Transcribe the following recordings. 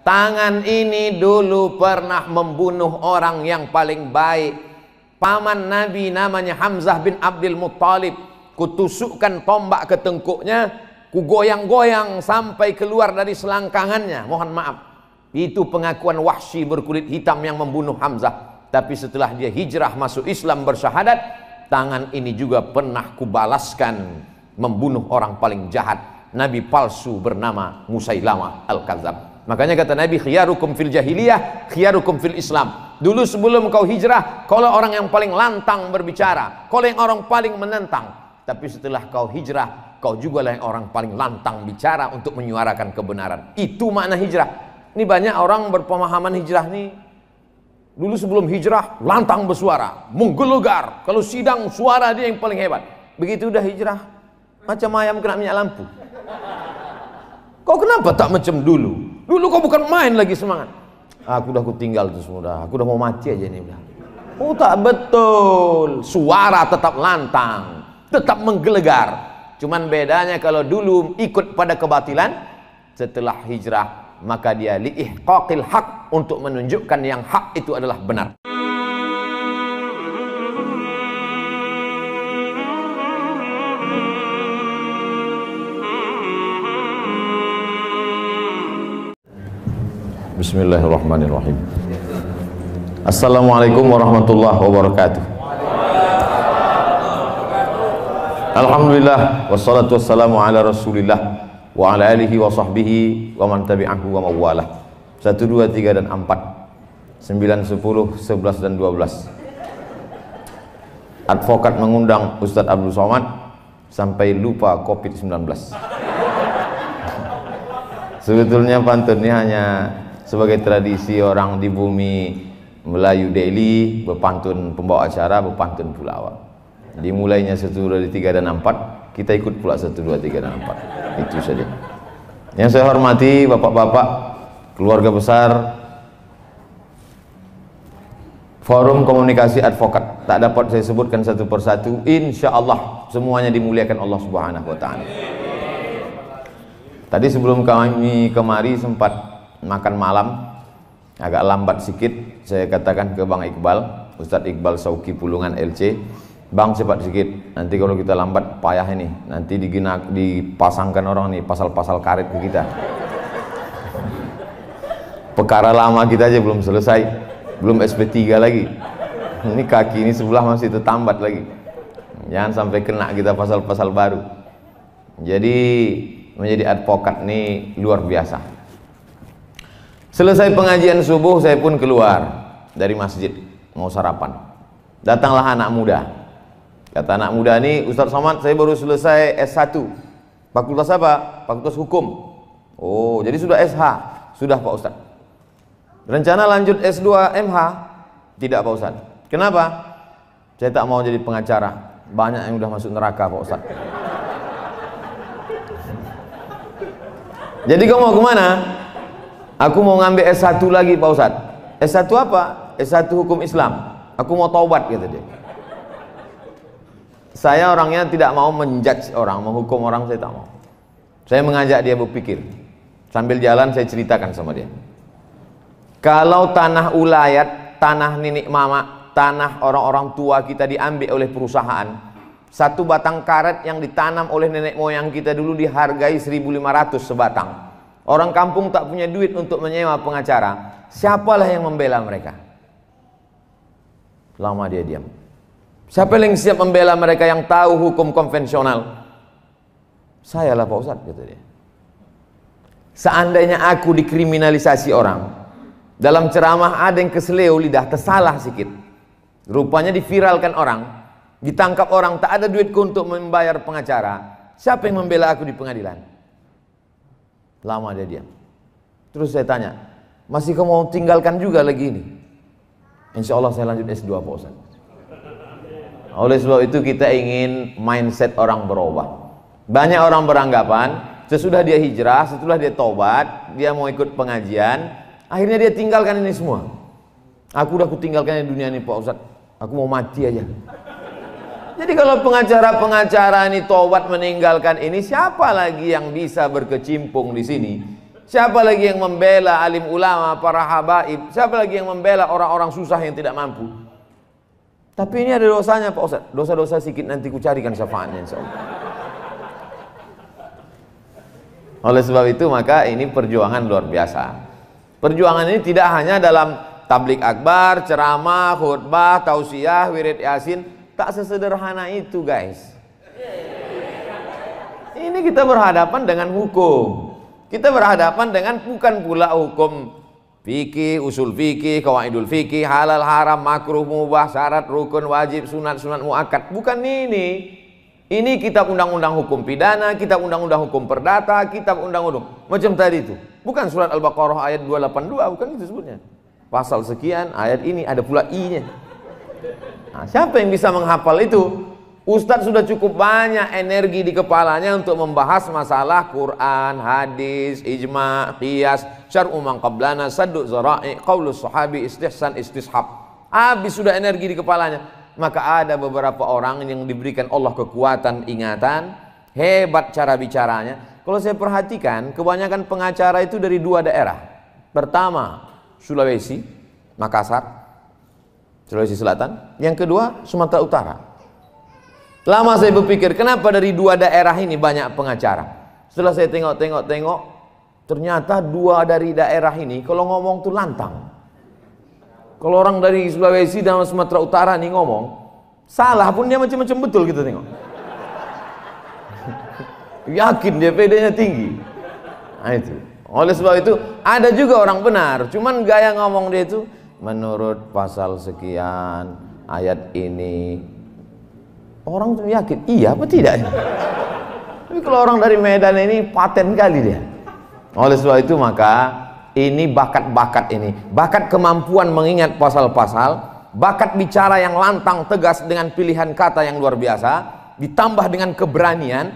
Tangan ini dulu pernah membunuh orang yang paling baik. Paman Nabi namanya Hamzah bin Abdul Muttalib. Kutusukkan tombak ke tengkuknya, ku goyang-goyang sampai keluar dari selangkangannya. Mohon maaf. Itu pengakuan Wahsy berkulit hitam yang membunuh Hamzah. Tapi setelah dia hijrah masuk Islam bersyahadat, tangan ini juga pernah kubalaskan membunuh orang paling jahat, nabi palsu bernama Musailamah Al-Kadzab. Makanya kata Nabi, khiyarukum fil jahiliyah, khiyarukum fil Islam. Dulu sebelum kau hijrah, kau orang yang paling lantang berbicara, kau yang orang paling menentang. Tapi setelah kau hijrah, kau juga lah yang orang paling lantang bicara untuk menyuarakan kebenaran. Itu makna hijrah. Ini banyak orang berpemahaman hijrah nih. Dulu sebelum hijrah, lantang bersuara, menggelegar. Kalau sidang, suara dia yang paling hebat. Begitu udah hijrah, macam ayam kena minyak lampu. Kau kenapa tak macam dulu? Dulu kau bukan main lagi semangat. Aku udah tinggal itu semua, aku udah mau mati aja ini udah. Oh tak betul. Suara tetap lantang, tetap menggelegar. Cuman bedanya kalau dulu ikut pada kebatilan, setelah hijrah maka dia liihqaqil haq, untuk menunjukkan yang hak itu adalah benar. Bismillahirrahmanirrahim. Assalamualaikum warahmatullahi wabarakatuh. Alhamdulillah, wassalatu wassalamu ala rasulillah wa ala alihi wa sahbihi wa man tabi'ahu wa mawalah. 1, 2, 3 dan 4, 9, 10, 11 dan 12. Advokat mengundang Ustadz Abdul Somad sampai lupa COVID-19. Sebetulnya pantun ini hanya sebagai tradisi orang di bumi Melayu Daily, berpantun pembawa acara, berpantun pula awal. Dimulainya 1, 2, 3 dan 4, kita ikut pula 1, 2, 3 dan 4. Itu saja. Yang saya hormati bapak-bapak, keluarga besar Forum Komunikasi Advokat, tak dapat saya sebutkan satu persatu. Insya Allah semuanya dimuliakan Allah Subhanahu wa Ta'ala. Tadi sebelum kami kemari sempat makan malam, agak lambat sedikit. Saya katakan ke Bang Iqbal, Ustadz Iqbal Sauki Pulungan LC, Bang cepat sedikit, nanti kalau kita lambat payah ini, nanti dipasangkan orang nih pasal-pasal karet ke kita. Perkara lama kita aja belum selesai, belum SP3 lagi. Ini kaki ini sebelah masih tertambat lagi. Jangan sampai kena kita pasal-pasal baru. Jadi menjadi advokat ini luar biasa. Selesai pengajian subuh, saya pun keluar dari masjid mau sarapan. Datanglah anak muda. Kata anak muda ini, Ustadz Somad, saya baru selesai S1. Fakultas apa? Fakultas Hukum. Oh, jadi sudah SH? Sudah Pak Ustadz. Rencana lanjut S2 MH? Tidak Pak Ustadz. Kenapa? Saya tak mau jadi pengacara. Banyak yang udah masuk neraka Pak Ustadz. Jadi kamu mau kemana? Aku mau ngambil S1 lagi Pak Ustadz. S1 apa? S1 Hukum Islam. Aku mau taubat, kata dia. Saya orangnya tidak mau menjudge orang, menghukum orang saya tak mau. Saya mengajak dia berpikir. Sambil jalan saya ceritakan sama dia. Kalau tanah ulayat, tanah nenek mama, tanah orang-orang tua kita diambil oleh perusahaan, satu batang karet yang ditanam oleh nenek moyang kita dulu dihargai 1.500 sebatang. Orang kampung tak punya duit untuk menyewa pengacara. Siapalah yang membela mereka? Lama dia diam. Siapa yang siap membela mereka yang tahu hukum konvensional? Sayalah Pak Ustadz, kata dia. Seandainya aku dikriminalisasi orang, dalam ceramah ada yang keseleo lidah, tersalah sedikit, rupanya diviralkan orang, ditangkap orang, tak ada duitku untuk membayar pengacara. Siapa yang membela aku di pengadilan? Lama dia diam. Terus saya tanya, masih kamu mau tinggalkan juga lagi ini? Insya Allah saya lanjut S2 Pak Ustadz. Oleh sebab itu kita ingin mindset orang berubah. Banyak orang beranggapan sesudah dia hijrah, setelah dia taubat, dia mau ikut pengajian, akhirnya dia tinggalkan ini semua. Aku udah tinggalkan dunia ini Pak Ustadz, aku mau mati aja. Jadi kalau pengacara-pengacara ini taubat meninggalkan ini, siapa lagi yang bisa berkecimpung di sini? Siapa lagi yang membela alim ulama, para habaib? Siapa lagi yang membela orang-orang susah yang tidak mampu? Tapi ini ada dosanya Pak Ustaz. Dosa-dosa sedikit nanti ku carikan syafaatnya insyaallah. Oleh sebab itu maka ini perjuangan luar biasa. Perjuangan ini tidak hanya dalam tablik akbar, ceramah, khutbah, tausiah, wirid yasin. Tak sesederhana itu guys. Ini kita berhadapan dengan hukum. Kita berhadapan dengan bukan pula hukum fikih, usul fikih, qawaidul fikih, halal, haram, makruh, mubah, syarat, rukun, wajib, sunat, sunat muakkad. Bukan ini. Ini kitab undang-undang hukum pidana, kitab undang-undang hukum perdata, kitab undang-undang macam tadi itu. Bukan surat Al-Baqarah ayat 282, bukan itu sebutnya. Pasal sekian, ayat ini ada pula i-nya. Nah, siapa yang bisa menghafal itu? Ustadz sudah cukup banyak energi di kepalanya untuk membahas masalah Quran, hadis, ijma, qiyas, syar'u man qablana, saddu zara'i, qaulus sahabi, istihsan, istishab. Habis sudah energi di kepalanya. Maka ada beberapa orang yang diberikan Allah kekuatan ingatan, hebat cara bicaranya. Kalau saya perhatikan, kebanyakan pengacara itu dari dua daerah. Pertama, Sulawesi, Makassar, Sulawesi Selatan. Yang kedua, Sumatera Utara. Lama saya berpikir, kenapa dari dua daerah ini banyak pengacara? Setelah saya tengok, ternyata dua dari daerah ini kalau ngomong tuh lantang. Kalau orang dari Sulawesi dan Sumatera Utara nih ngomong, salah pun dia macam-macam betul kita tengok. Yakin dia PD-nya tinggi. Nah itu. Oleh sebab itu, ada juga orang benar, cuman gaya ngomong dia itu, menurut pasal sekian, ayat ini, orang tuh yakin, iya apa tidak? Tapi kalau orang dari Medan ini paten kali dia. Oleh sebab itu maka ini bakat-bakat ini, bakat kemampuan mengingat pasal-pasal, bakat bicara yang lantang tegas dengan pilihan kata yang luar biasa, ditambah dengan keberanian,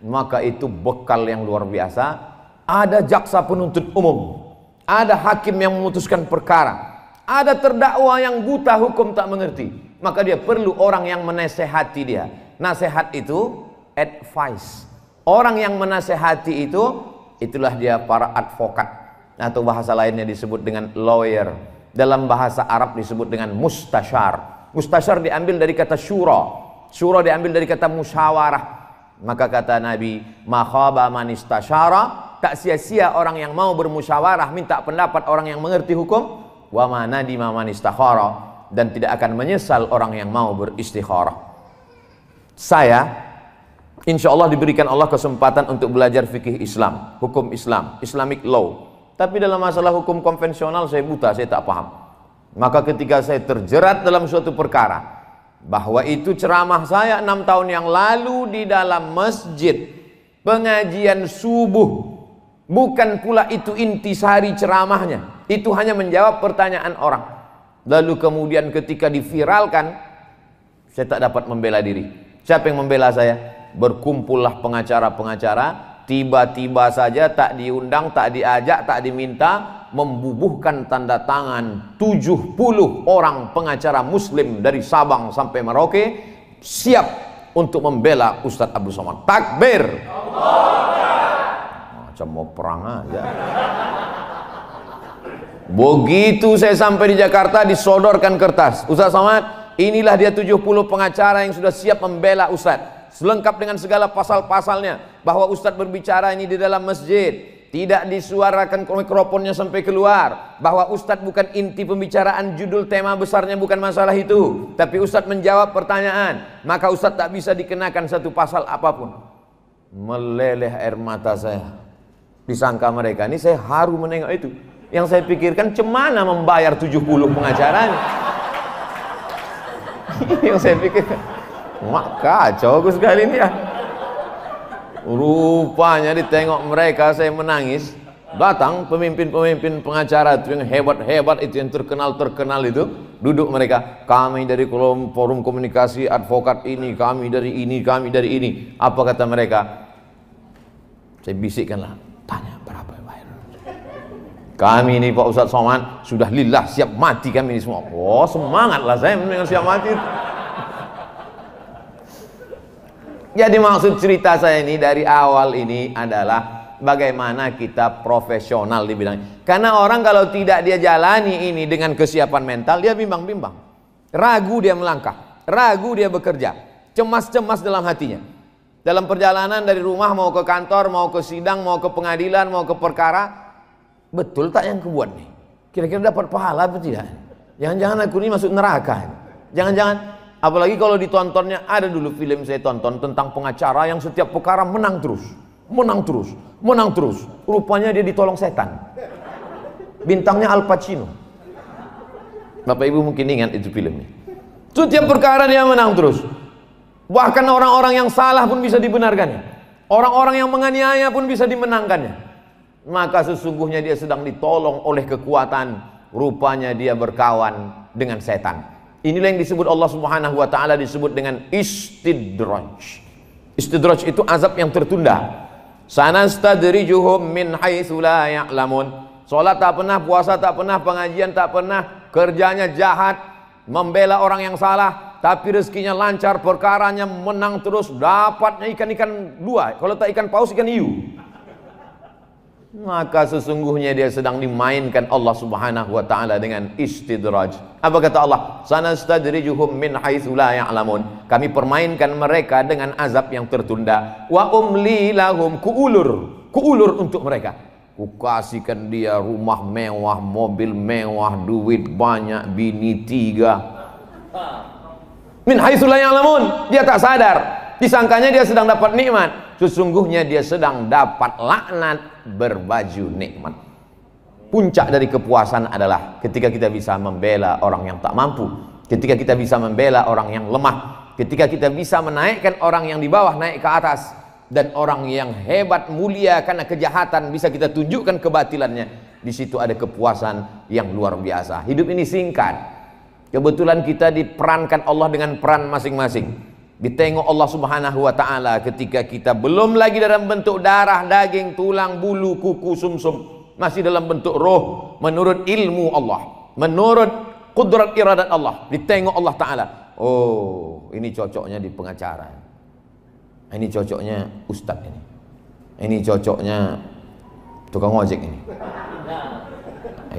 maka itu bekal yang luar biasa. Ada jaksa penuntut umum, ada hakim yang memutuskan perkara, ada terdakwa yang buta hukum tak mengerti, maka dia perlu orang yang menasehati dia. Nasihat itu advice. Orang yang menasehati itu, itulah dia para advokat, atau bahasa lainnya disebut dengan lawyer. Dalam bahasa Arab disebut dengan mustasyar. Mustasyar diambil dari kata syura. Syura diambil dari kata musyawarah. Maka kata Nabi, ma khaba man istasyara, tak sia-sia orang yang mau bermusyawarah minta pendapat orang yang mengerti hukum, wa ma nadima man istakhara, dan tidak akan menyesal orang yang mau beristikharah. Saya insya Allah diberikan Allah kesempatan untuk belajar fikih Islam, hukum Islam, Islamic law. Tapi dalam masalah hukum konvensional saya buta, saya tak paham. Maka ketika saya terjerat dalam suatu perkara, bahwa itu ceramah saya 6 tahun yang lalu di dalam masjid, pengajian subuh, bukan pula itu intisari ceramahnya, itu hanya menjawab pertanyaan orang. Lalu kemudian ketika diviralkan, saya tak dapat membela diri. Siapa yang membela saya? Berkumpullah pengacara-pengacara, tiba-tiba saja tak diundang, tak diajak, tak diminta, membubuhkan tanda tangan 70 orang pengacara muslim dari Sabang sampai Merauke siap untuk membela Ustadz Abdul Somad. Takbir! Macam mau perang aja. Begitu saya sampai di Jakarta, disodorkan kertas, Ustadz Somad, inilah dia 70 pengacara yang sudah siap membela Ustadz, selengkap dengan segala pasal-pasalnya, bahwa Ustadz berbicara ini di dalam masjid, tidak disuarakan mikrofonnya sampai keluar, bahwa Ustadz bukan inti pembicaraan, judul tema besarnya bukan masalah itu, tapi Ustadz menjawab pertanyaan, maka Ustadz tak bisa dikenakan satu pasal apapun. Meleleh air mata saya, disangka mereka ini saya haru menengok itu. Yang saya pikirkan, cemana membayar 70 pengacaranya. Yang saya pikirkan, mak kacau aku sekali ini ya. Rupanya ditengok mereka saya menangis, datang pemimpin-pemimpin pengacara itu yang hebat-hebat itu, yang terkenal-terkenal itu, duduk mereka, kami dari forum komunikasi advokat ini, kami dari ini, kami dari ini. Apa kata mereka? Saya bisikkanlah, tanya berapa bayar. Kami ini Pak Ustadz Somad sudah lillah siap mati kami ini semua. Oh semangatlah saya mendengar siap mati. Jadi maksud cerita saya ini dari awal ini adalah bagaimana kita profesional di bidang. Karena orang kalau tidak dia jalani ini dengan kesiapan mental, dia bimbang-bimbang, ragu dia melangkah, ragu dia bekerja, cemas-cemas dalam hatinya. Dalam perjalanan dari rumah mau ke kantor, mau ke sidang, mau ke pengadilan, mau ke perkara, betul tak yang kubuat nih? Kira-kira dapat pahala atau tidak? Jangan-jangan aku ini masuk neraka. Jangan-jangan, apalagi kalau ditontonnya, ada dulu film saya tonton tentang pengacara yang setiap perkara menang terus, menang terus, menang terus. Rupanya dia ditolong setan. Bintangnya Al Pacino. Bapak Ibu mungkin ingat itu filmnya. Setiap perkara dia menang terus. Bahkan orang-orang yang salah pun bisa dibenarkannya. Orang-orang yang menganiaya pun bisa dimenangkannya. Maka sesungguhnya dia sedang ditolong oleh kekuatan. Rupanya dia berkawan dengan setan. Inilah yang disebut Allah Subhanahu wa taala disebut dengan istidraj. Istidraj itu azab yang tertunda. Sanastadrijuhum min haitsu la ya'lamun. Salat tak pernah, puasa tak pernah, pengajian tak pernah, kerjanya jahat, membela orang yang salah, tapi rezekinya lancar, perkaranya menang terus, dapatnya ikan-ikan dua, kalau tak ikan paus, ikan hiu. Maka sesungguhnya dia sedang dimainkan Allah Subhanahu wa taala dengan istidraj. Apa kata Allah? Sanastadrijuhum min haitsu la ya'lamun. Kami permainkan mereka dengan azab yang tertunda. Wa umli lahum, kuulur untuk mereka. Kukasihkan dia rumah mewah, mobil mewah, duit banyak, bini 3. Min haitsu la ya'lamun. Dia tak sadar. Disangkanya dia sedang dapat nikmat. Sesungguhnya dia sedang dapat laknat berbaju nikmat. Puncak dari kepuasan adalah ketika kita bisa membela orang yang tak mampu, ketika kita bisa membela orang yang lemah, ketika kita bisa menaikkan orang yang di bawah naik ke atas, dan orang yang hebat mulia karena kejahatan bisa kita tunjukkan kebatilannya. Di situ ada kepuasan yang luar biasa. Hidup ini singkat. Kebetulan kita diperankan Allah dengan peran masing-masing. Ditengok Allah Subhanahu wa taala ketika kita belum lagi dalam bentuk darah, daging, tulang, bulu, kuku, sumsum, masih dalam bentuk roh menurut ilmu Allah, menurut kudrat iradat Allah. Ditengok Allah taala, oh ini cocoknya di pengacara, ini cocoknya ustadz, ini cocoknya tukang ojek ini.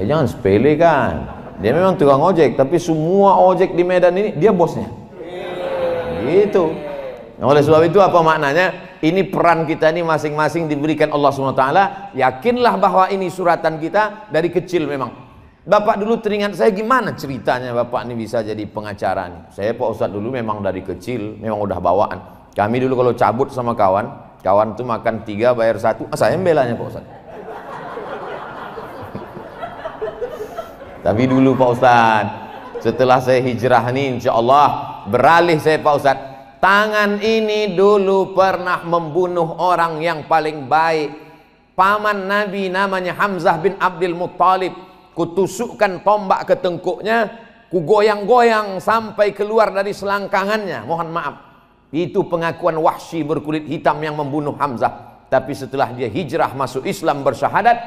Jangan sepele kan, dia memang tukang ojek, tapi semua ojek di Medan ini dia bosnya. Gitu. Oleh sebab itu apa maknanya? Ini peran kita ini masing-masing diberikan Allah SWT. Yakinlah bahwa ini suratan kita dari kecil memang. Bapak dulu teringat saya gimana ceritanya Bapak ini bisa jadi pengacara nih. Saya Pak Ustadz dulu memang dari kecil memang udah bawaan. Kami dulu kalau cabut sama kawan tuh makan 3 bayar 1. Saya membelanya Pak Ustadz. Tapi dulu Pak Ustadz, setelah saya hijrah nih insya Allah beralih saya Pak Ustadz, tangan ini dulu pernah membunuh orang yang paling baik, paman Nabi namanya Hamzah bin Abdul Muttalib. Kutusukkan tombak ke tengkuknya, kugoyang-goyang sampai keluar dari selangkangannya. Mohon maaf, itu pengakuan Wahsy berkulit hitam yang membunuh Hamzah. Tapi setelah dia hijrah masuk Islam bersyahadat,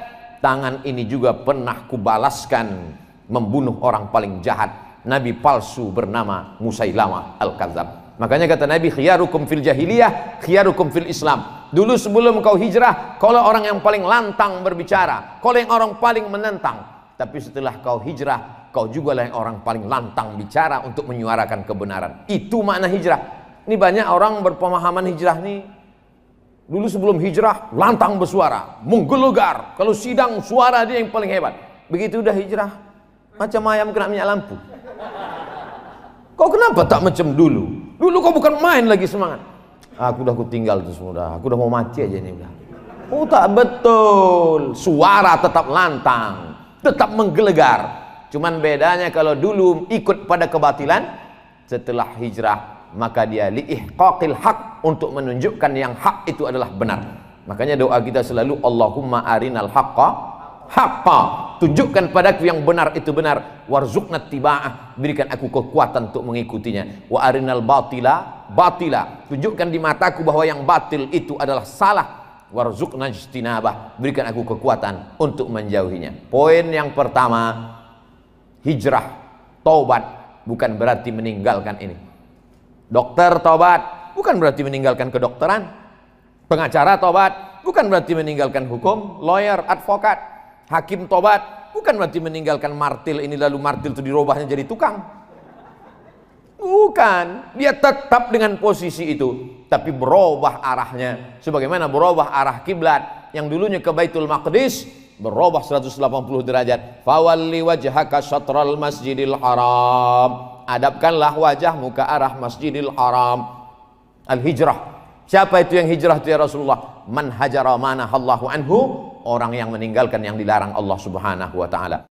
tangan ini juga pernah kubalaskan membunuh orang paling jahat, nabi palsu bernama Musailamah Al-Kadzab. Makanya kata Nabi, khiyarukum fil jahiliyah, khiyarukum fil Islam. Dulu sebelum kau hijrah, kau orang yang paling lantang berbicara, kau yang orang paling menentang. Tapi setelah kau hijrah, kau juga lah yang orang paling lantang bicara untuk menyuarakan kebenaran. Itu makna hijrah. Ini banyak orang berpemahaman hijrah nih. Dulu sebelum hijrah, lantang bersuara, menggelegar. Kalau sidang, suara dia yang paling hebat. Begitu udah hijrah, macam ayam kena minyak lampu. Kau kenapa tak macam dulu? Dulu kau bukan main lagi semangat. Aku udah tinggal itu semua, aku udah mau mati aja nih udah. Oh tak betul. Suara tetap lantang, tetap menggelegar. Cuman bedanya kalau dulu ikut pada kebatilan, setelah hijrah maka dia liihqaqil haq, untuk menunjukkan yang hak itu adalah benar. Makanya doa kita selalu Allahumma arinal haqqa haqqa, tunjukkan padaku yang benar itu benar, warzuqna tiba'ah, berikan aku kekuatan untuk mengikutinya, wa arinal batila batila, tunjukkan di mataku bahwa yang batil itu adalah salah, warzuqna ijtinabah, berikan aku kekuatan untuk menjauhinya. Poin yang pertama, hijrah, taubat bukan berarti meninggalkan ini. Dokter taubat bukan berarti meninggalkan kedokteran. Pengacara tobat bukan berarti meninggalkan hukum. Lawyer, advokat, hakim tobat bukan berarti meninggalkan martil ini lalu martil itu dirubahnya jadi tukang. Bukan, dia tetap dengan posisi itu, tapi berubah arahnya. Sebagaimana berubah arah kiblat yang dulunya ke Baitul Maqdis, berubah 180 derajat. Fawalli wajhaka syatral masjidil haram. Hadapkanlah wajahmu ke arah Masjidil Haram. Al-hijrah. Siapa itu yang hijrah itu ya Rasulullah? Man hajara manahallahu anhu, orang yang meninggalkan yang dilarang Allah Subhanahu wa taala.